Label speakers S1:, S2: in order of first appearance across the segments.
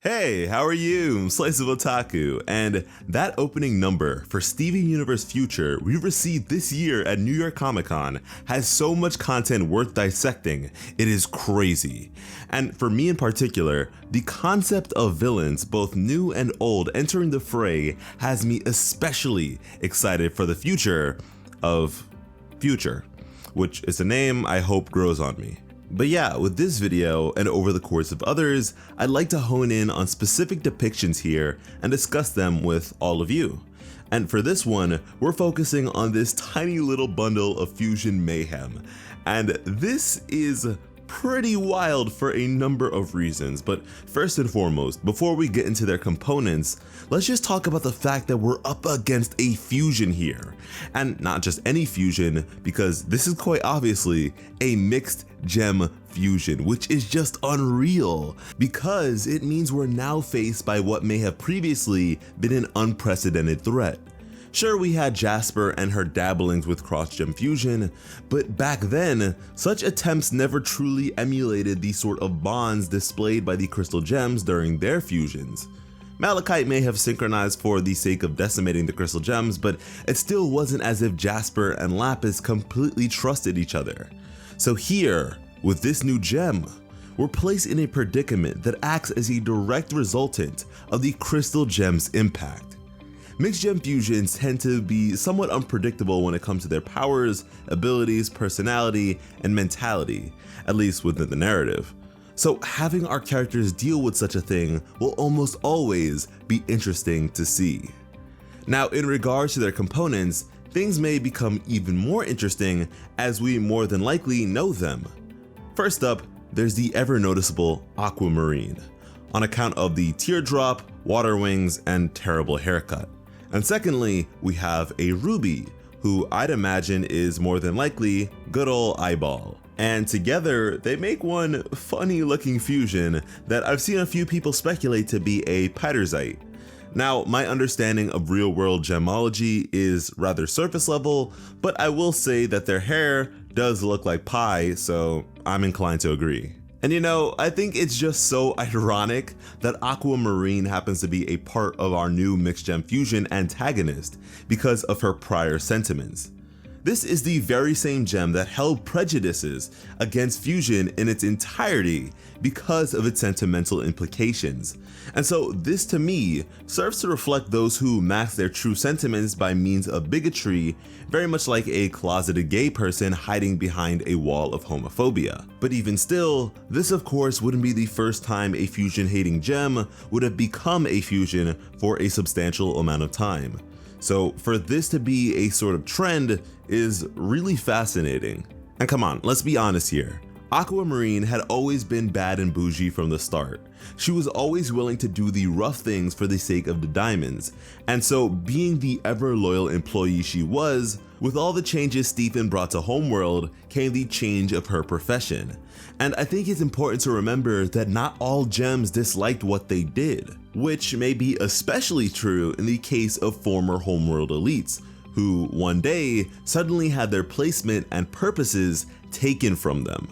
S1: Hey, how are you? SliceofOtaku, and that opening number for Steven Universe Future we received this year at New York Comic Con has so much content worth dissecting, it is crazy. And for me in particular, the concept of villains, both new and old, entering the fray has me especially excited for the future of Future, which is a name I hope grows on me. But yeah, with this video and over the course of others, I'd like to hone in on specific depictions here and discuss them with all of you. And for this one, we're focusing on this tiny little bundle of fusion mayhem. And this is pretty wild for a number of reasons, but first and foremost, before we get into their components, let's just talk about the fact that we're up against a fusion here. And not just any fusion, because this is quite obviously a mixed gem fusion, which is just unreal, because it means we're now faced by what may have previously been an unprecedented threat. Sure, we had Jasper and her dabblings with cross-gem fusion, but back then, such attempts never truly emulated the sort of bonds displayed by the crystal gems during their fusions. Malachite may have synchronized for the sake of decimating the crystal gems, but it still wasn't as if Jasper and Lapis completely trusted each other. So here, with this new gem, we're placed in a predicament that acts as a direct resultant of the crystal gem's impact. Mixed gem fusions tend to be somewhat unpredictable when it comes to their powers, abilities, personality, and mentality, at least within the narrative. So having our characters deal with such a thing will almost always be interesting to see. Now, in regards to their components, things may become even more interesting as we more than likely know them. First up, there's the ever noticeable Aquamarine, on account of the teardrop, water wings, and terrible haircut. And secondly, we have a Ruby, who I'd imagine is more than likely good ol' Eyeball. And together, they make one funny looking fusion that I've seen a few people speculate to be a Pietersite. Now, my understanding of real world gemology is rather surface level, but I will say that their hair does look like pie, so I'm inclined to agree. And you know, I think it's just so ironic that Aquamarine happens to be a part of our new mixed gem fusion antagonist because of her prior sentiments. This is the very same gem that held prejudices against fusion in its entirety because of its sentimental implications. And so this to me serves to reflect those who mask their true sentiments by means of bigotry, very much like a closeted gay person hiding behind a wall of homophobia. But even still, this of course wouldn't be the first time a fusion hating gem would have become a fusion for a substantial amount of time. So for this to be a sort of trend is really fascinating. And come on, let's be honest here. Aquamarine had always been bad and bougie from the start. She was always willing to do the rough things for the sake of the diamonds. And so being the ever loyal employee she was, with all the changes Stephen brought to Homeworld came the change of her profession. And I think it's important to remember that not all gems disliked what they did, which may be especially true in the case of former Homeworld elites, who one day suddenly had their placement and purposes taken from them.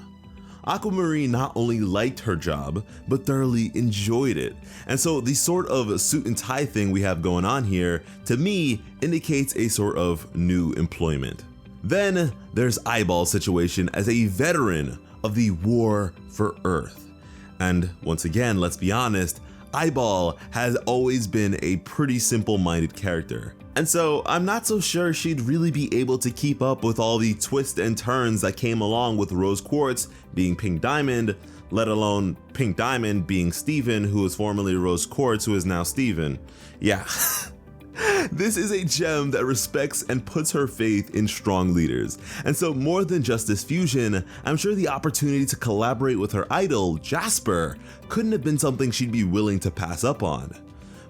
S1: Aquamarine not only liked her job, but thoroughly enjoyed it. And so the sort of suit and tie thing we have going on here, to me, indicates a sort of new employment. Then there's Eyeball's situation as a veteran of the war for Earth. And once again, let's be honest, Eyeball has always been a pretty simple-minded character. And so I'm not so sure she'd really be able to keep up with all the twists and turns that came along with Rose Quartz being Pink Diamond, let alone Pink Diamond being Steven, who was formerly Rose Quartz, who is now Steven. Yeah. This is a gem that respects and puts her faith in strong leaders. And so more than just this fusion, I'm sure the opportunity to collaborate with her idol, Jasper, couldn't have been something she'd be willing to pass up on.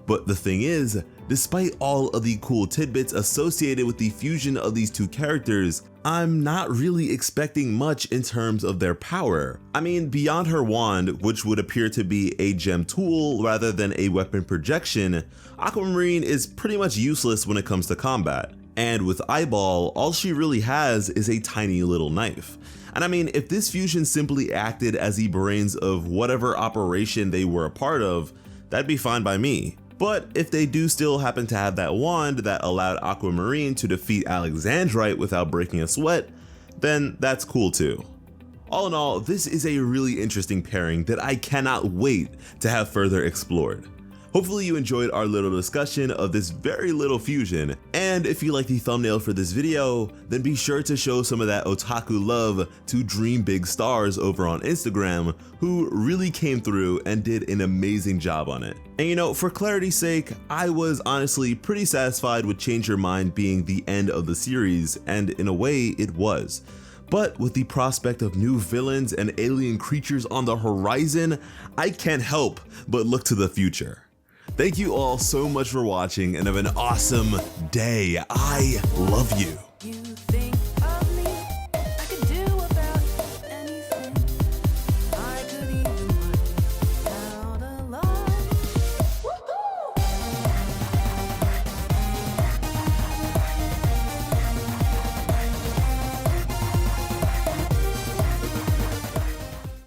S1: But the thing is, despite all of the cool tidbits associated with the fusion of these two characters, I'm not really expecting much in terms of their power. I mean, beyond her wand, which would appear to be a gem tool rather than a weapon projection, Aquamarine is pretty much useless when it comes to combat. And with Eyeball, all she really has is a tiny little knife. And I mean, if this fusion simply acted as the brains of whatever operation they were a part of, that'd be fine by me. But if they do still happen to have that wand that allowed Aquamarine to defeat Alexandrite without breaking a sweat, then that's cool too. All in all, this is a really interesting pairing that I cannot wait to have further explored. Hopefully you enjoyed our little discussion of this very little fusion, and if you like the thumbnail for this video, then be sure to show some of that otaku love to Dream Big Stars over on Instagram, who really came through and did an amazing job on it. And you know, for clarity's sake, I was honestly pretty satisfied with Change Your Mind being the end of the series, and in a way it was. But with the prospect of new villains and alien creatures on the horizon, I can't help but look to the future. Thank you all so much for watching and have an awesome day. I love you.